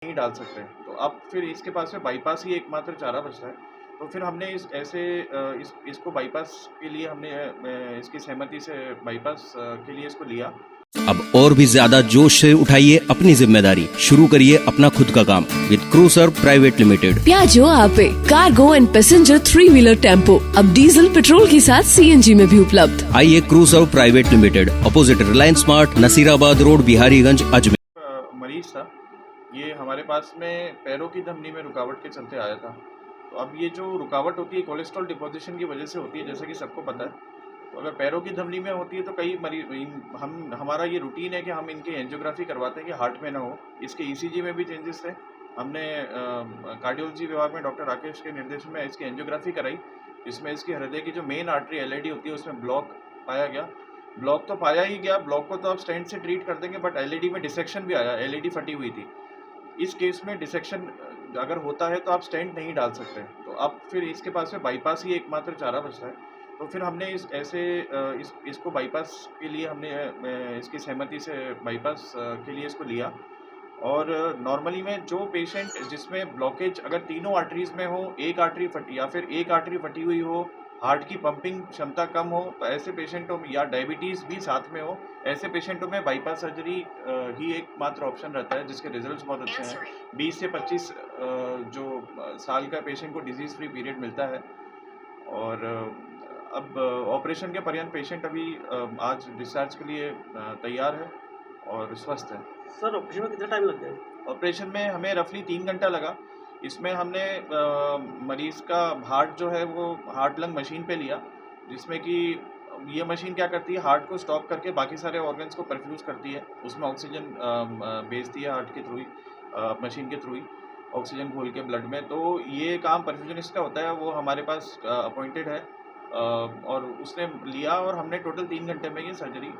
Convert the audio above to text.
नहीं डाल सकते। तो अब फिर इसके पास में बाईपास ही एकमात्र चारा बचता है। तो फिर हमने इसको बाईपास के लिए हमने इसकी सहमति से बाईपास के लिए इसको लिया। अब और भी ज्यादा जोश से उठाइए अपनी जिम्मेदारी, शुरू करिए अपना खुद का काम with cruiser private limited. Piaggio Ape cargo and passenger 3 wheeler tempo अब डीजल पेट्रोल के साथ सीएनजी में भी उपलब्ध। आइए cruiser private limited, opposite Reliance Smart, Nasirabad road, Biharganj, Ajmer. मरीज था, ये हमारे पास में पैरों की धमनी में रुकावट के चलते आया था। तो अब ये जो रुकावट होती है कोलेस्ट्रॉल डिपोजिशन की वजह से होती है, जैसा कि सबको पता है। तो अगर पैरों की धमनी में होती है तो कई मरीज हमारा ये रूटीन है कि हम इनकी एंजियोग्राफी करवाते हैं कि हार्ट में ना हो। इसके ईसीजी में भी चेंजेस थे। हमने कार्डियोलॉजी विभाग में डॉक्टर राकेश के निर्देशन में इसकी एंजियोग्राफी कराई। इसमें इसकी हृदय की जो मेन आर्टरी एलएडी होती है उसमें ब्लॉक पाया गया। ब्लॉक तो पाया ही गया, ब्लॉक को तो आप स्टेंट से ट्रीट कर देंगे, बट एलएडी में डिसेक्शन भी आया, एलएडी फटी हुई थी। इस केस में डिसेक्शन अगर होता है तो आप स्टेंट नहीं डाल सकते। तो अब फिर इसके पास में बाईपास ही एकमात्र चारा बचता है। तो फिर हमने इसको बाईपास के लिए हमने इसकी सहमति से बाईपास के लिए इसको लिया। और नॉर्मली में जो पेशेंट जिसमें ब्लॉकेज अगर तीनों आर्टरीज में हो, एक आर्टरी फटी या फिर एक आर्टरी फटी हुई हो, हार्ट की पंपिंग क्षमता कम हो, तो ऐसे पेशेंटों में या डायबिटीज़ भी साथ में हो, ऐसे पेशेंटों में बाईपास सर्जरी ही एकमात्र ऑप्शन रहता है, जिसके रिजल्ट्स बहुत अच्छे हैं। 20 से 25 साल का पेशेंट को डिजीज़ फ्री पीरियड मिलता है। और अब ऑपरेशन के पर्यंत पेशेंट अभी आज डिस्चार्ज के लिए तैयार है और स्वस्थ है। सर ऑपरेशन में कितना टाइम लग गया? ऑपरेशन में हमें रफली 3 घंटा लगा। इसमें हमने मरीज़ का हार्ट जो है वो हार्ट लंग मशीन पे लिया, जिसमें कि ये मशीन क्या करती है, हार्ट को स्टॉप करके बाकी सारे ऑर्गन्स को परफ्यूज़ करती है। उसमें ऑक्सीजन भेजती है हार्ट के थ्रू ही, मशीन के थ्रू ही ऑक्सीजन घोल के ब्लड में। तो ये काम परफ्यूजनिस्ट का होता है, वो हमारे पास अपॉइंटेड है और उसने लिया और हमने टोटल 3 घंटे में ये सर्जरी